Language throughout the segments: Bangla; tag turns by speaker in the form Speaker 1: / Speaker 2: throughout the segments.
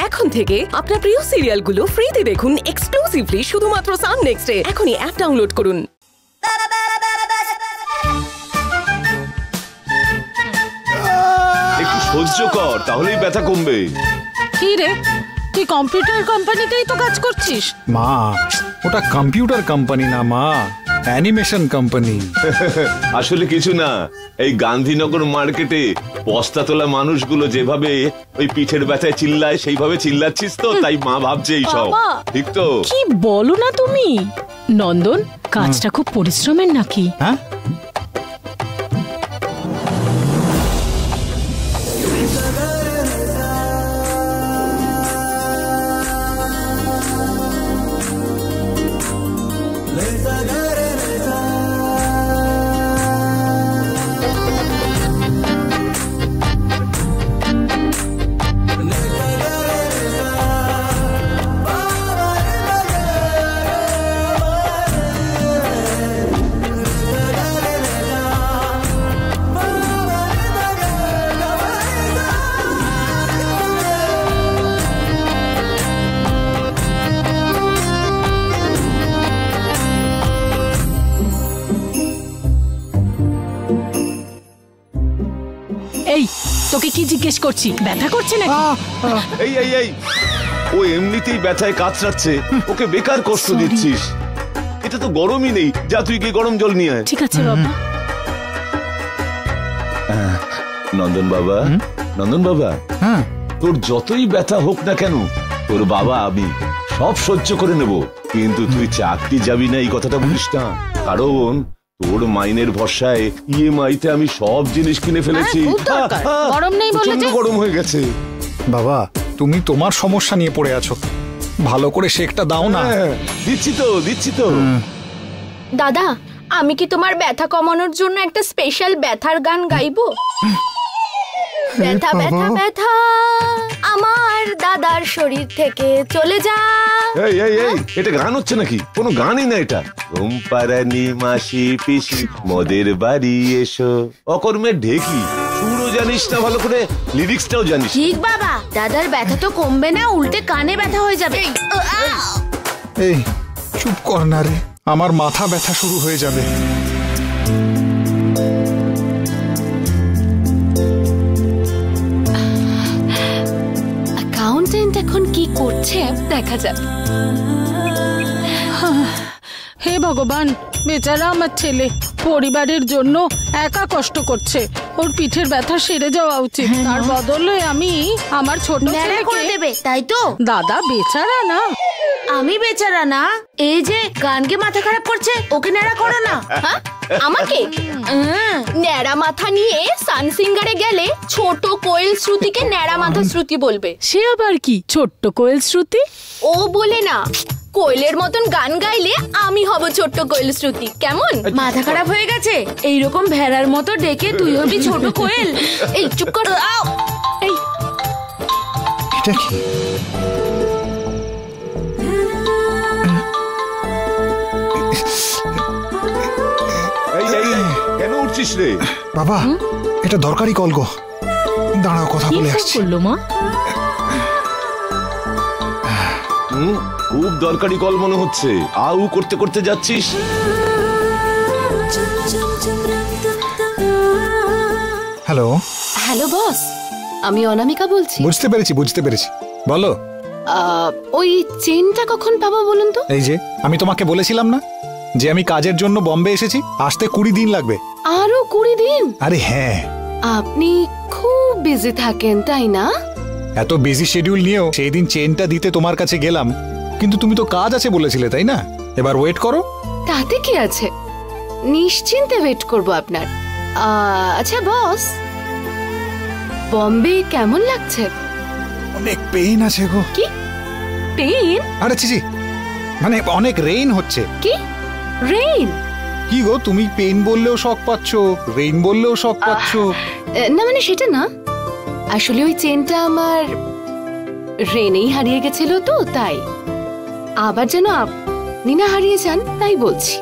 Speaker 1: এখন থেকে আপনার প্রিয় সিরিয়ালগুলো ফ্রিতে দেখুন এক্সক্লুসিভলি শুধুমাত্র সান নেক্সটে। এখনই অ্যাপ ডাউনলোড করুন।
Speaker 2: একটু সহ্য কর, তাহলেই ব্যথা কমবে।
Speaker 3: কি রে, তুই কম্পিউটার কোম্পানিতেই তো কাজ করছিস?
Speaker 4: মা, ওটা কম্পিউটার কোম্পানি না মা, অ্যানিমেশন কোম্পানি।
Speaker 2: আসলে কিছু না, এই গান্ধীনগর মার্কেটে বস্তা তোলা মানুষগুলো যেভাবে ওই পিঠের ব্যথায় চিল্লায় সেইভাবে চিল্লাচ্ছিস তো, তাই মা ভাবছে এইসব। ঠিক তো?
Speaker 3: কি বলো না তুমি নন্দন, কাজটা খুব পরিশ্রমের নাকি?
Speaker 4: হ্যাঁ,
Speaker 3: এই তোকে কি জিজ্ঞেস করছি, ব্যথা করছে নাকি?
Speaker 2: এই এই এই, ও এমনিতেই ব্যথায় কাতরাচ্ছে, ওকে বেকার কষ্ট দিচ্ছিস। এটা তো গরমই নেই, যা তুই গিয়ে গরম জল নিয়ে আয়।
Speaker 3: ঠিক আছে বাবা।
Speaker 2: নন্দন বাবা, নন্দন বাবা,
Speaker 4: হ্যাঁ,
Speaker 2: তোর যতই ব্যথা হোক না কেন, তোর বাবা আমি সব সহ্য করে নেব, কিন্তু তুই চাকরি যাবি না এই কথাটা বলিস না। কারণ তোর মাইনের ভরসায় ইএমআইতে আমি সব জিনিস কিনে ফেলেছি।
Speaker 3: গরম নেই বলে যে
Speaker 2: গরম হয়ে গেছে।
Speaker 4: বাবা তুমি তোমার সমস্যা নিয়ে পড়ে আছো, ভালো করে শেকটা দাও না।
Speaker 2: দিচ্ছি তো, দিচ্ছি তো।
Speaker 5: দাদা, আমি কি তোমার ব্যথা কমানোর জন্য একটা স্পেশাল ব্যথার গান গাইবো? ব্যথা ব্যথা ব্যথা আমার দাদার শরীর থেকে চলে যা।
Speaker 2: এই এই এই, এটা গান হচ্ছে নাকি? কোনো গানই না এটা। ঘুমপাড়ানি মাসি পিসি মোদের বাড়ি এসো, অকর্মের ঢেকি। সুরও জানিস না ভালো করে, লিরিক্সটাও জানিস।
Speaker 5: ঠিক বাবা, দাদার ব্যথা তো কমবে না, উল্টে কানে ব্যথা হয়ে যাবে।
Speaker 4: এই চুপ কর না রে, আমার মাথা ব্যথা শুরু হয়ে যাবে।
Speaker 5: অ্যাকাউন্টেন্ট এখন কি করছে দেখা যাক।
Speaker 3: হে ভগবান, বেচারা আমার ছেলে পরিবারের জন্য একা কষ্ট করছে। ওর পিঠের ব্যথা সেরে যাওয়া উচিত, তার বদলে আমি আমার ছোট
Speaker 5: ন্যাড়া করে দেবে, তাই তো?
Speaker 3: দাদা বেচারা না।
Speaker 5: আমি বেচারা না, এই যে গানকে মাথা খারাপ করছে ওকে ন্যাড়া করো না। হ্যাঁ, আমাকে ন্যাড়া মাথা নিয়ে সান সিঙ্গারে গেলে ছোট কোয়েল শ্রুতিকে ন্যাড়া মাথা শ্রুতি বলবে।
Speaker 3: সে আবার কি ছোট্ট কোয়েল শ্রুতি?
Speaker 5: ও বলে না, কোয়েলের মতন গান গাইলে আমি হব ছোট্ট কোয়েল শ্রুতি। কেমন? মাথা খারাপ হয়ে গেছে? এইরকম ভেড়ার মতো ডেকে তুই হবি ছোট কোয়েল। এই চুপ কর। এই
Speaker 4: এটা কি?
Speaker 2: কেন উঠছিস রে
Speaker 4: বাবা? এটা দরকারি কল গো, দাঁড়াও কথা বলে আসছি।
Speaker 3: বললো মা?
Speaker 2: খুব দরকারি কল মনে হচ্ছে। আউ করতে করতে যাচ্ছিস।
Speaker 4: হ্যালো
Speaker 5: হ্যালো বস, আমি অনামিকা বলছি।
Speaker 4: বুঝতে পেরেছি বুঝতে পেরেছি, বলো।
Speaker 5: ওই চেনটা কখন পাবো বলুন তো?
Speaker 4: এই যে আমি তোমাকে বলেছিলাম না যে আমি কাজের জন্য বম্বে এসেছি, আসতে 20 দিন লাগবে।
Speaker 5: আরো 20 দিন?
Speaker 4: আরে হ্যাঁ,
Speaker 5: আপনি খুব বিজি থাকেন তাই না?
Speaker 4: এত বিজি শিডিউল নিয়েও সেই দিন চেনটা দিতে তোমার কাছে গেলাম, কিন্তু তুমি তো কাজ আছে বলেছিলে তাই না? এবার ওয়েট করো।
Speaker 5: তাতে কি আছে, নিশ্চিন্তে ওয়েট করব আপনার। আচ্ছা বস, বম্বে কেমন লাগছে?
Speaker 4: অনেক পেইন আছে গো।
Speaker 5: কি পেইন?
Speaker 4: আরে চিজি, মানে অনেক রেইন হচ্ছে।
Speaker 5: কি রেইন?
Speaker 4: কি গো তুমি পেইন বললেও শক পাচ্ছ, রেইন বললেও শক পাচ্ছ?
Speaker 5: না মানে সেটা না, আসলে ওই চেনটা আমার রেনেই হারিয়ে গেছিল তো, তাই। আবার যেন আপনি না হারিয়ে যান তাই বলছি।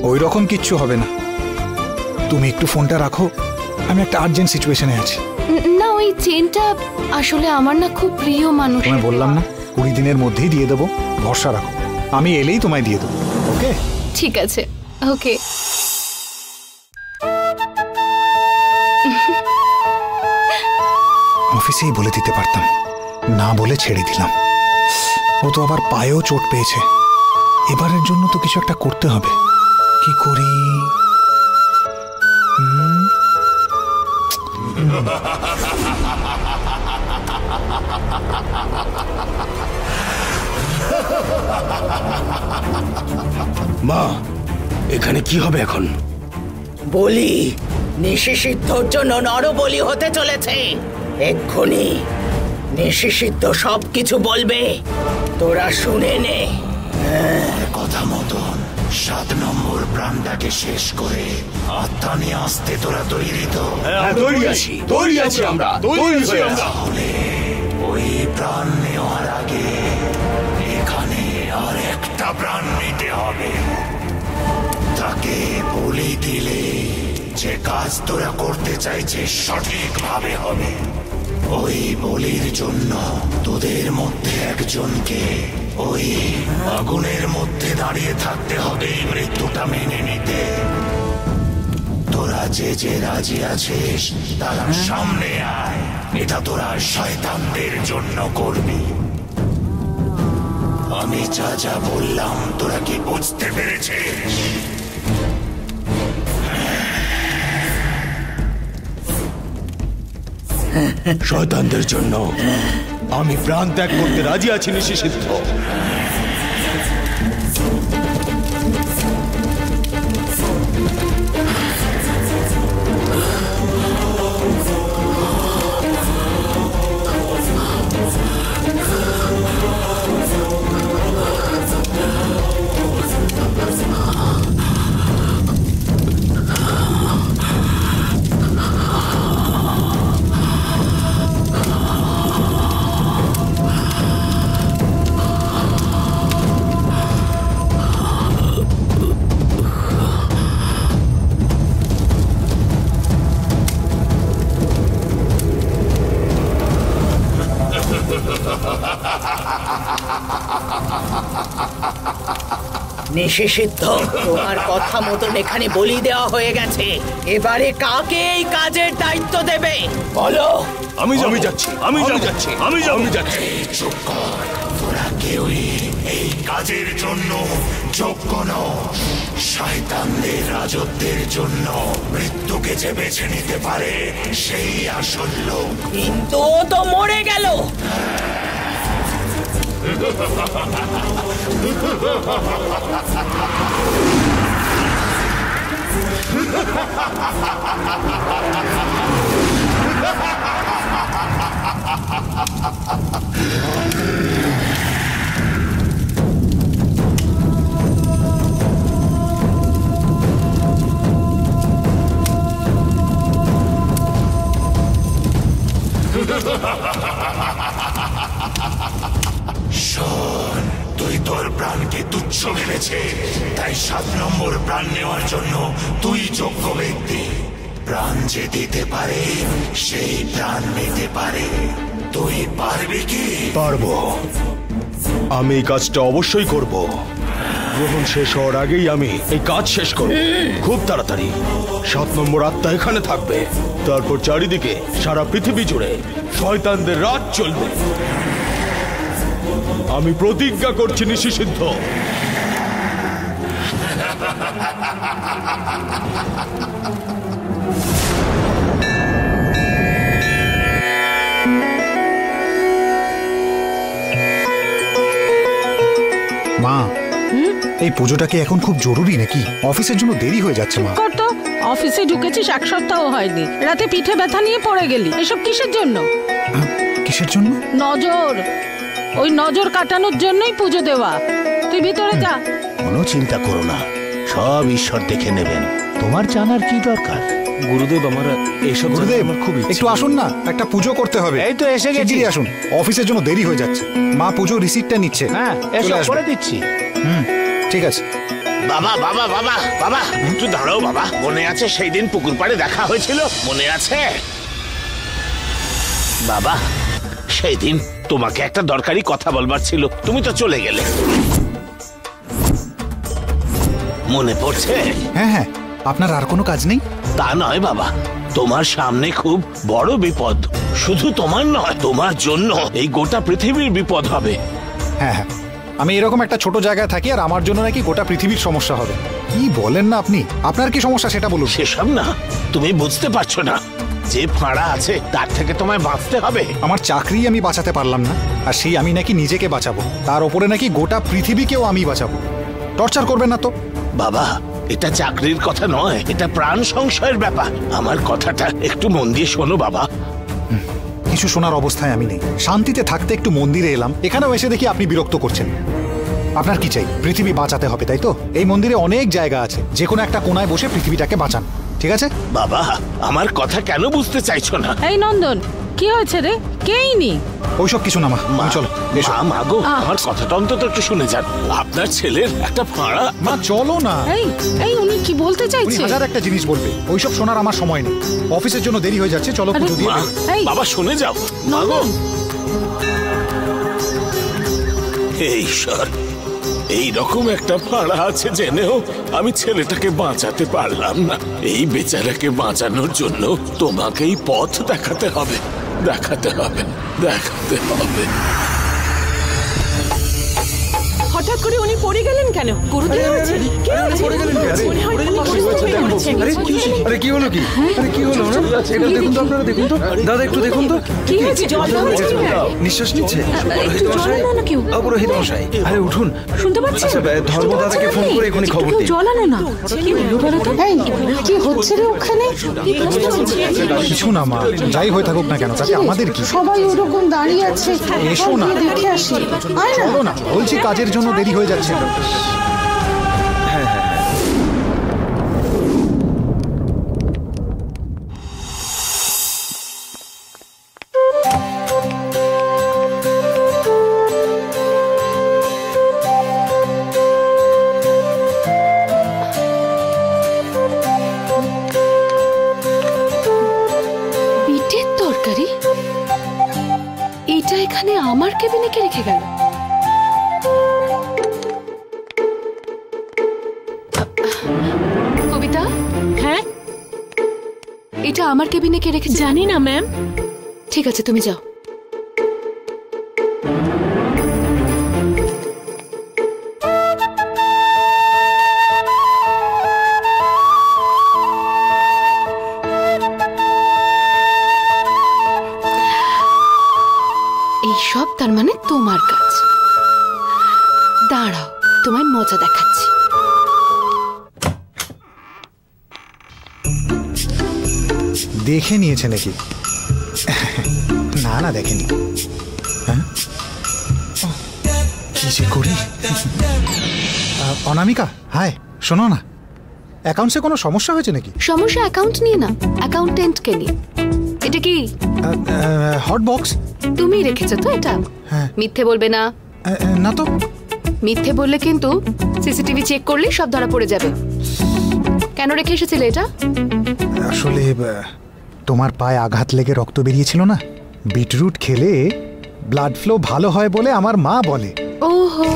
Speaker 4: ওই রকম কিচ্ছু হবে না, তুমি একটু ফোনটা রাখো, আমি একটা আর্জেন্ট সিচুয়েশনে আছি।
Speaker 5: না ওই চেনটা আসলে আমার না খুব প্রিয় মানুষ।
Speaker 4: তোমায় বললাম না 20 দিনের মধ্যেই দিয়ে দেবো, ভরসা রাখো। আমি এলেই তোমায় দিয়ে দেবো। ওকে
Speaker 5: ঠিক আছে, ওকে।
Speaker 4: অফিসেই বলে দিতে পারতাম, না বলে ছেড়ে দিলাম। ও তো আবার পায়েও চোট পেয়েছে। এবারের জন্য তো কিছু একটা করতে হবে। কি করি?
Speaker 6: মা, এখানে কি হবে এখন?
Speaker 7: বলি, নিশিসিদ্ধর জন্য নরবলি হতে চলেছে। এক্ষুনি নিশিসিদ্ধ সবকিছু বলবে, তোরা শুনে নে।
Speaker 6: কথা মতন 7 নম্বর প্রাণটাকে শেষ করে আত্মা নিয়ে আসতে তোরা তৈরি তো? তৈরি আছি আমরা। তাহলে ওই প্রাণ নেওয়ার আগে এখানে আর একটা প্রাণ নিতে হবে। তাকে বলি দিলে যে কাজ তোরা করতে চাইছিস সঠিকভাবে হবে। ওই বলির জন্য তোদের মধ্যে একজনকে ওই আগুনের মধ্যে দাঁড়িয়ে থাকতে হবে মৃত্যুটা মেনে নিতে। তোরা যে যে রাজি আছিস তারা সামনে আয়। এটা তোরা শয়তানদের জন্য করবি। আমি যা যা বললাম তোরা কি বুঝতে পেরেছিস? শয়তানদের জন্য আমি প্রাণ ত্যাগ করতে রাজি আছি নিশিসিদ্ধ।
Speaker 7: নিশিসিদ্ধ, তোমার কথা মতন এখানে বলি দেওয়া হয়ে গেছে। এবারে কাকে এই কাজের দায়িত্ব দেবে বলো?
Speaker 6: আমি যাচ্ছি। চুপ কর, তোরা কেউই এই কাজের জন্য যোগ্য নও। শয়তানদের রাজত্বের জন্য মৃত্যুকে যে বেছে নিতে পারে সেই আসল লোক।
Speaker 7: কিন্তু ও তো মরে গেল।
Speaker 6: শোন, তুই তোর প্রাণকে তুচ্ছ ভেবেছে, তাই 7 নম্বর প্রাণ নেওয়ার জন্য তুই যোগ্য ব্যক্তি। প্রাণ যে দিতে পারে সেই প্রাণ নিতে পারে। তুই পারবি কি?
Speaker 8: পারবো। আমি এই কাজটা অবশ্যই করব। গ্রহণ শেষ হওয়ার আগেই আমি এই কাজ শেষ করব, খুব তাড়াতাড়ি। 7 নম্বর আত্মা এখানে থাকবে, তারপর চারিদিকে সারা পৃথিবী জুড়ে শয়তানদের রাজ চলবে। আমি প্রতিজ্ঞা করছি নিশিসিদ্ধ।
Speaker 4: মা, এই পুজোটা কি এখন খুব জরুরি নাকি? অফিসের জন্য দেরি হয়ে যাচ্ছে মা।
Speaker 3: কর তো, অফিসে ঢুকেছিস 1 সপ্তাহ হয়নি, রাতে পিঠে ব্যথা নিয়ে পড়ে গেলি। এসব কিসের জন্য?
Speaker 4: কিসের জন্য?
Speaker 3: নজর, ওই নজর কাটানোর জন্যই পুজো দেওয়া। তুই ভিতরে যা।
Speaker 6: কোনো চিন্তা করো না, সব ঈশ্বর দেখে নেবেন। তোমার জানার কি দরকার?
Speaker 8: গুরুদেব, আমার এইসব
Speaker 4: গুরুদেব
Speaker 8: আমার খুব ইচ্ছে।
Speaker 4: একটু আসুন না, একটা পুজো করতে হবে।
Speaker 6: এই তো এসে গেছি।
Speaker 4: শিগগিরই আসুন, অফিসের জন্য দেরি হয়ে যাচ্ছে। মা পুজো রিসিপ্টটা নিচ্ছে।
Speaker 6: হ্যাঁ,
Speaker 4: চলে আসবে।
Speaker 6: করে দিচ্ছি।
Speaker 4: ঠিক আছে।
Speaker 9: বাবা বাবা বাবা বাবা একটু দাঁড়াও বাবা। মনে আছে সেই দিন পুকুর পাড়ে দেখা হয়েছিল? মনে আছে? বাবা, সেই দিন তোমাকে একটা দরকারি কথা বলবার ছিল, তুমি তো চলে গেলে, মনে পড়ছে?
Speaker 4: হ্যাঁ হ্যাঁ, আপনার আর কোনো কাজ নেই?
Speaker 9: তা নয় বাবা, তোমার সামনে খুব বড় বিপদ। শুধু তোমার নয়, তোমার জন্য এই গোটা পৃথিবীর বিপদ হবে।
Speaker 4: হ্যাঁ হ্যাঁ, আমি এরকম একটা ছোট জায়গায় থাকি আর আমার জন্য নাকি গোটা পৃথিবীর সমস্যা হবে? কি বলেন না আপনি? আপনার কি সমস্যা সেটা বলুন।
Speaker 9: সেসব না, তুমি বুঝতে পারছো না, যে ফাঁড়া আছে তার থেকে তোমায় বাঁচতে হবে।
Speaker 4: আমার চাকরি আমি বাঁচাতে পারলাম না, আর সেই আমি নাকি নিজেকে বাঁচাবো, তার ওপরে নাকি গোটা পৃথিবীকেও আমি বাঁচাবো। টর্চার করবেন না তো?
Speaker 9: বাবা, এটা চাকরির কথা নয়, এটা প্রাণ সংশয়ের ব্যাপার। আমার কথাটা একটু মন দিয়ে শোনো বাবা।
Speaker 4: কিছু শোনার অবস্থায় আমি নেই। শান্তিতে থাকতে একটু মন্দিরে এলাম, এখানেও এসে দেখি আপনি বিরক্ত করছেন। আপনার কি চাই? পৃথিবী বাঁচাতে হবে, তাই তো? এই মন্দিরে অনেক জায়গা আছে, যে কোনো একটা কোনায় বসে পৃথিবীটাকে বাঁচান, ঠিক আছে?
Speaker 9: বাবা, আমার কথা কেন বুঝতে চাইছো না?
Speaker 3: এই নন্দন, কি হয়েছে রে? কেই নি
Speaker 4: ওইসব কিছু না মা, চলো এসো।
Speaker 9: মাগো, আমার কথাটা অন্তত একটু শুনে যান। আপনার ছেলের একটা ফাঁড়া।
Speaker 4: মা চলো না।
Speaker 3: এই উনি কি বলতে
Speaker 4: উনি
Speaker 3: চাইছে?
Speaker 4: হাজার একটা জিনিস বলবে, ওইসব শোনার আমার সময় নেই। অফিসের জন্য দেরি হয়ে যাচ্ছে, চলো পুজো দিয়ে।
Speaker 9: বাবা শুনে যাও। মাগো, এই ঈশ্বর, এইরকম একটা ফাঁড়া আছে জেনেও আমি ছেলেটাকে বাঁচাতে পারলাম না। এই বেচারাকে বাঁচানোর জন্য তোমাকেই পথ দেখাতে হবে, দেখাতে হবে, দেখাতে হবে।
Speaker 1: হঠাৎ করে উনি পড়ে গেলেন কেন? গুরুদেব হয়েছে? কি হয়েছে? মনে হয় উনি অসুস্থ হয়ে পড়েছেন।
Speaker 10: আরে কি হলো? কি আরে কি হলো? এটা দেখুন তো, আপনারা দেখুন তো, দাদা একটু দেখুন তো।
Speaker 1: কি হয়েছে? জল হয়েছে?
Speaker 10: নিঃশ্বাস নিচ্ছে।
Speaker 1: একটু জল আনো না কেউ।
Speaker 10: পুরোহিত মশাই, আরে উঠুন।
Speaker 1: শুনতে পাচ্ছেন?
Speaker 10: আচ্ছা, ধর্মদাদাকে ফোন করে এখনই খবর দিন।
Speaker 1: জল আনো না। কি হলো বলো তো?
Speaker 3: কি হচ্ছে রে ওখানে?
Speaker 4: কিছু না মা, যাই হয়ে থাকুক না কেন, তাতে আমাদের কি?
Speaker 3: সবাই ওরকম দাঁড়িয়ে আছে,
Speaker 4: এসো না,
Speaker 3: দেখে আসি।
Speaker 4: চলো না, বলছি কাজের জন্য দেরি হয়ে যাচ্ছে।
Speaker 5: বিটের তরকারি? এটা এখানে আমার কেবিনে কে রেখে গেল? কবিতা?
Speaker 1: হ্যাঁ,
Speaker 5: এটা আমার কেবিনে কে রেখেছে?
Speaker 1: জানি না ম্যাম।
Speaker 5: ঠিক আছে, তুমি যাও। এইসব তার মানে তোমার কাজ। দাঁড়াও, তোমায় মজা দেখাচ্ছি।
Speaker 4: দেখে নিয়েছে নাকি? না না, দেখেনি। হ্যাঁ, কি যে করি। অনামিকা, হাই, শোনো না, অ্যাকাউন্টসে কোনো সমস্যা হয়েছে নাকি?
Speaker 5: সমস্যা অ্যাকাউন্ট নিয়ে না, অ্যাকাউন্টেন্টকে নিয়ে। এটা কি
Speaker 4: হট বক্স?
Speaker 5: তুমি রেখেছো তো এটা?
Speaker 4: হ্যাঁ।
Speaker 5: মিথ্যে বলবে না।
Speaker 4: না তো।
Speaker 5: মিথ্যে বললে কিন্তু সিসিটিভি চেক করলে সব ধরা পড়ে যাবে। কেন রেখে এসেছিলে এটা?
Speaker 4: আসলে তোমার পায়ে আঘাত লেগে রক্ত বেরিয়েছিল না, বিটরুট খেলে ব্লাড ফ্লো ভালো হয় বলে আমার মা বলে।
Speaker 5: ওহো,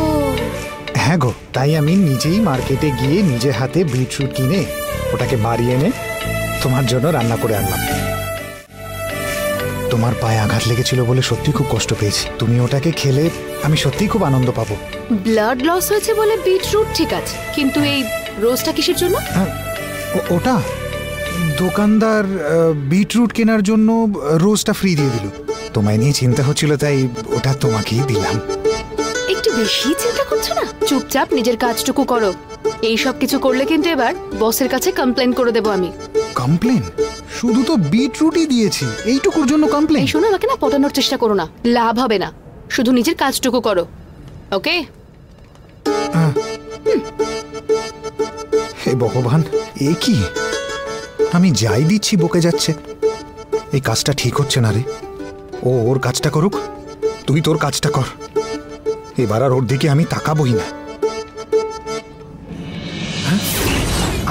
Speaker 4: হ্যাঁ গো, তাই আমি নিজেই মার্কেটে গিয়ে নিজে হাতে বিটরুট কিনে ওটাকে বাড়ি এনে তোমার জন্য রান্না করে আনলাম। তোমার পায়ে আঘাত লেগেছিল বলে সত্যি খুব কষ্ট পেয়েছি। তুমি ওটাকে খেলে আমি সত্যি খুব আনন্দ পাবো।
Speaker 5: ব্লাড লস হয়েছে বলে বিটরুট ঠিক আছে, কিন্তু এই রোজটা কিসের জন্য?
Speaker 4: ওটা দোকানদার বিটরুট কেনার জন্য রোজটা ফ্রি দিয়ে দিল। তোমায় নিয়ে চিন্তা হচ্ছিল, তাই ওটা তোমাকেই দিলাম।
Speaker 5: একটু বেশি চিন্তা করছো না? চুপচাপ নিজের কাজটুকু করো। এই সব কিছু করলে কিন্তু এবার বসের কাছে কমপ্লেন করে দেবো আমি।
Speaker 4: কমপ্লেন? শুধু তো বিটরুটই দিয়েছি, এইটুকুর জন্য কমপ্লেন?
Speaker 5: শোনো, আমাকে না পটানোর চেষ্টা করো না, লাভ হবে না। শুধু নিজের কাজটুকু করো, ওকে?
Speaker 4: হে ভগবান, এ কি? আমি যাই দিচ্ছি বকে যাচ্ছে। এই কাজটা ঠিক হচ্ছে না রে। ও ওর কাজটা করুক, তুই তোর কাজটা কর। এবার আর ওর দিকে আমি তাকাবই না।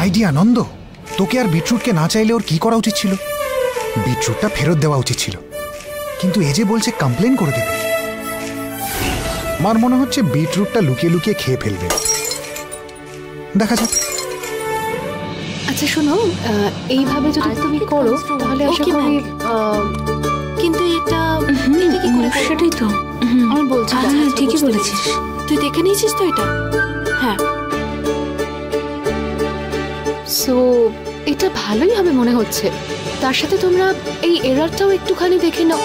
Speaker 4: আইডিয়া নন্দ, তোকে আর বিটরুটকে না চাইলে ওর কি করা উচিত ছিল? বিটরুটটা ফেরত দেওয়া উচিত ছিল। কিন্তু এ যে বলছে কমপ্লেন করে দেবে। আমার মনে হচ্ছে বিটরুটটা লুকিয়ে লুকিয়ে খেয়ে ফেলবে। দেখা যাক।
Speaker 11: আচ্ছা শোনো, এইভাবে যদি তুমি করো তাহলে আশা করি। কিন্তু এটা কি করে? সেটাই তো আমি বলছি। হ্যাঁ ঠিকই বলেছিস। তুই দেখে নিয়েছিস তো এটা? হ্যাঁ। সো এটা ভালোই হবে মনে হচ্ছে। তার সাথে তোমরা এই এরারটাও একটুখানি দেখে নাও।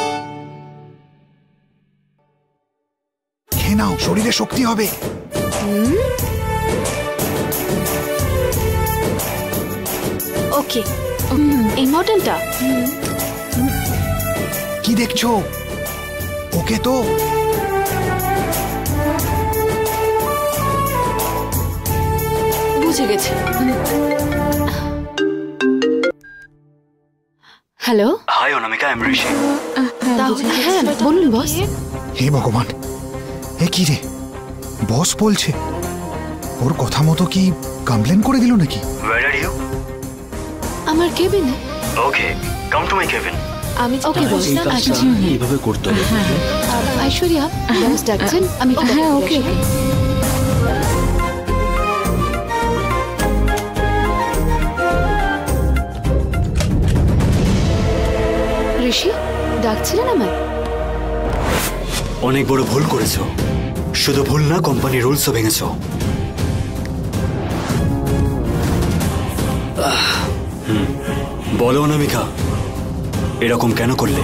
Speaker 4: খেয়ে নাও, শরীরে শক্তি হবে।
Speaker 11: ওকে, এই মডেলটা
Speaker 4: কি দেখছো? ওকে তো
Speaker 11: বুঝে গেছি। হ্যালো,
Speaker 12: হাই অনামিকা, আমি ঋষি।
Speaker 11: হ্যাঁ বলুন বস।
Speaker 4: হে ভগবান, এ কি রে? বস বলছে। ওর কথা মতো কি কমপ্লেন করে দিল নাকি?
Speaker 12: Where are you?
Speaker 11: আমার কেবিনে।
Speaker 12: Okay, come to my cabin.
Speaker 11: আমি ওকে বস। আচ্ছা
Speaker 8: এইভাবে করতে হবে।
Speaker 11: ঐশ্বরিয়া বস ডাকছেন, আমি হ্যাঁ ওকে। ঋষি ডাকছিলেন আমায়?
Speaker 12: অনেক বড় ভুল করেছো। শুধু ভুল না, কোম্পানির রুলসও ভেঙেছো। বলো অনামিকা, এরকম কেন করলে?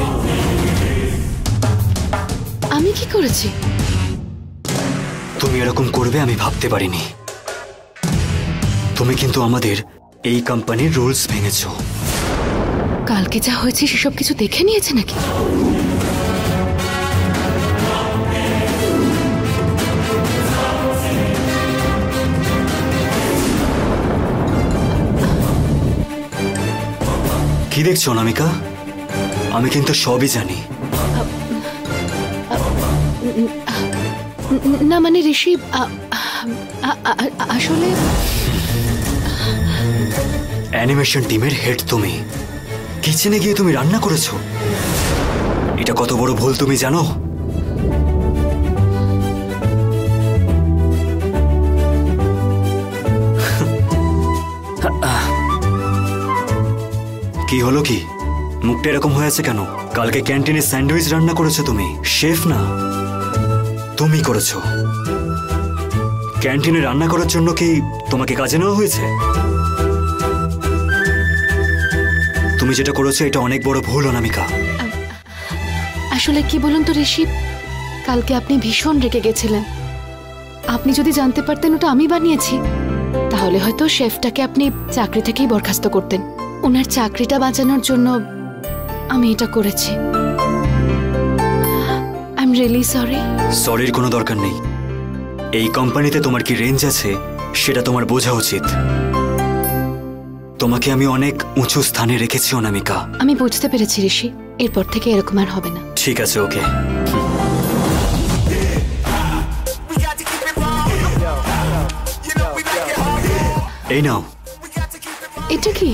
Speaker 11: আমি কি করেছি?
Speaker 12: তুমি এরকম করবে আমি ভাবতে পারিনি। তুমি কিন্তু আমাদের এই কোম্পানির রুলস ভেঙেছো।
Speaker 11: কালকে যা হয়েছে সেসব কিছু দেখে নিয়েছে নাকি?
Speaker 12: কি দেখছো অনামিকা? আমি কিন্তু সবই জানি।
Speaker 11: না মানে ঋষি, আসলে
Speaker 12: অ্যানিমেশন টিমের হেড তুমি। কিচেনে গিয়ে তুমি রান্না করেছো। এটা কত বড় ভুল তুমি জানো? কি হলো কি? মুখটা এরকম হয়েছে কেন? কালকে ক্যান্টিনে স্যান্ডউইচ রান্না করেছো তুমি। শেফ না, তুমি করেছো। ক্যান্টিনে রান্না করার জন্য কি তোমাকে কাজে নেওয়া হয়েছে? তুমি যেটা করেছো এটা অনেক বড় ভুল অনামিকা।
Speaker 11: আসলে কি বলুন তো ঋষি, কালকে আপনি ভীষণ রেগে গেছিলেন। আপনি যদি জানতে পারতেন ওটা আমি বানিয়েছি, তাহলে হয়তো শেফটাকে আপনি চাকরি থেকেই বরখাস্ত করতেন। ওনার চাকরিটা বাঁচানোর জন্য আমি এটা করেছি। I am really sorry.
Speaker 12: সরির কোনো দরকার নেই। এই কোম্পানিতে তোমার কি রেঞ্জ আছে সেটা তোমার বোঝা উচিত। তোমাকে আমি অনেক উঁচু স্থানে রেখেছি অনামিকা।
Speaker 11: আমি বুঝতে পেরেছি ঋষি, এরপর থেকে এরকম আর হবে না।
Speaker 12: ঠিক আছে, ওকে। এই নাও।
Speaker 11: এটা কি?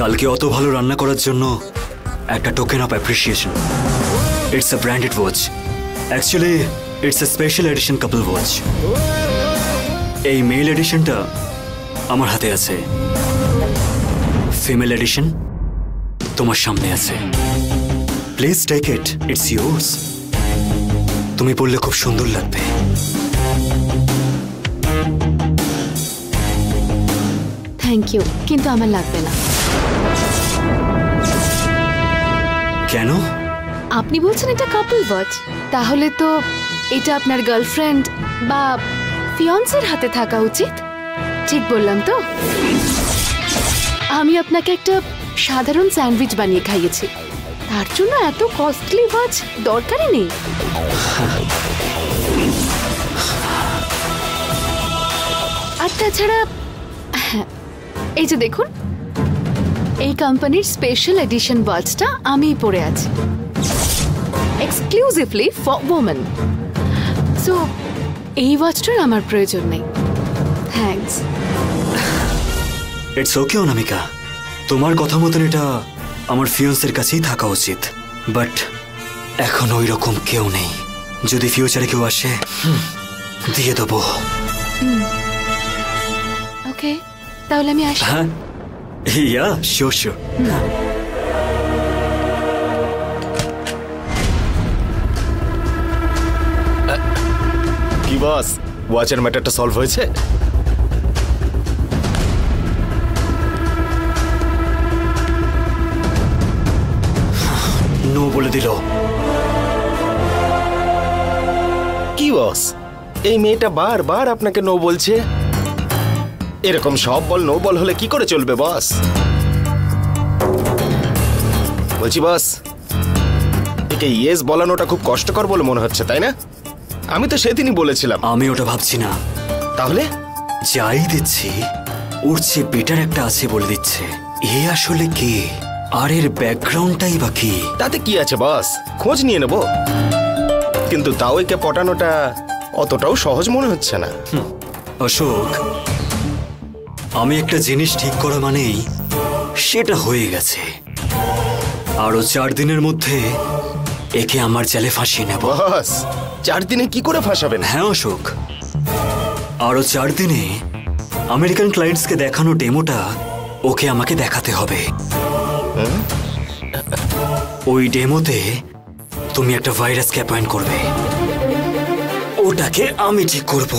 Speaker 12: কালকে অত ভালো রান্না করার জন্য একটা token of appreciation. It's a branded watch. Actually it's a special edition couple watch. এই মেল এডিশনটা আমার হাতে আছে, ফিমেল এডিশন তোমার সামনে আছে। Please take it, it's yours. তুমি পড়লে খুব সুন্দর লাগবে।
Speaker 11: থ্যাংক ইউ, কিন্তু আমার লাগবে না।
Speaker 12: কেন?
Speaker 11: আপনি বলছেন এটা কাপল ওয়াচ, তাহলে তো এটা আপনার গার্লফ্রেন্ড বা ফিয়ন্সের হাতে থাকা উচিত। ঠিক বললাম তো? আমি আপনাকে একটা সাধারণ স্যান্ডউইচ বানিয়ে খাইয়েছি, তার জন্য এত কস্টলি ওয়াচ দরকারই নেই। আর তাছাড়া এই যে দেখুন, এই কোম্পানির স্পেশাল এডিশন ওয়াচটা আমিই পরে আছি, এক্সক্লুসিভলি ফর ওমেন। সো এই ওয়াচটার আমার প্রয়োজন নেই। থ্যাঙ্কস।
Speaker 12: ইটস ওকে অনামিকা, তোমার কথা মতন এটা আমার ফিয়ন্সের কাছেই থাকা উচিত, বাট এখন ওই রকম কেউ নেই। যদি ফিউচারে কেউ আসে দিয়ে দেবো।
Speaker 11: ওকে, তাহলে আমি আসি।
Speaker 12: হ্যাঁ, ইয়া, শিওর শিওর।
Speaker 8: কি বস, ওয়াচের ম্যাটারটা সলভ হয়েছে?
Speaker 12: নো বলে দিল।
Speaker 8: কি বস, এই মেয়েটা বারবার আপনাকে নো বলছে। এরকম সব বল নো বল হলে কি করে চলবে বস? বলছি বস, একে ইয়েস বলানোটা খুব কষ্টকর বলে মনে হচ্ছে, তাই না? আমি তো সেদিনই বলেছিলাম।
Speaker 12: আমি ওটা ভাবছি না।
Speaker 8: তাহলে
Speaker 12: যাই দিচ্ছি ওর চেয়ে বেটার একটা আছে বলে দিচ্ছে। এ আসলে কে আর এর ব্যাকগ্রাউন্ডটাই বা কি?
Speaker 8: তাতে কি আছে বস, খোঁজ নিয়ে নেব। কিন্তু তাও একে পটানোটা অতটাও সহজ মনে হচ্ছে না।
Speaker 12: অশোক, আমি একটা জিনিস ঠিক করা মানেই সেটা হয়ে গেছে। আরো 4 দিনের মধ্যে একে আমার জালে ফাঁসিয়ে নেব।
Speaker 8: বস, 4 দিনে কি করে ফাঁসাবেন?
Speaker 12: হ্যাঁ অশোক, আরো 4 দিনে আমেরিকান ক্লায়েন্টসকে দেখানো ডেমোটা ওকে আমাকে দেখাতে হবে। ওই ডেমোতে তুমি একটা ভাইরাসকে অ্যাপয়েন্ট করবে, ওটাকে আমি ঠিক করব।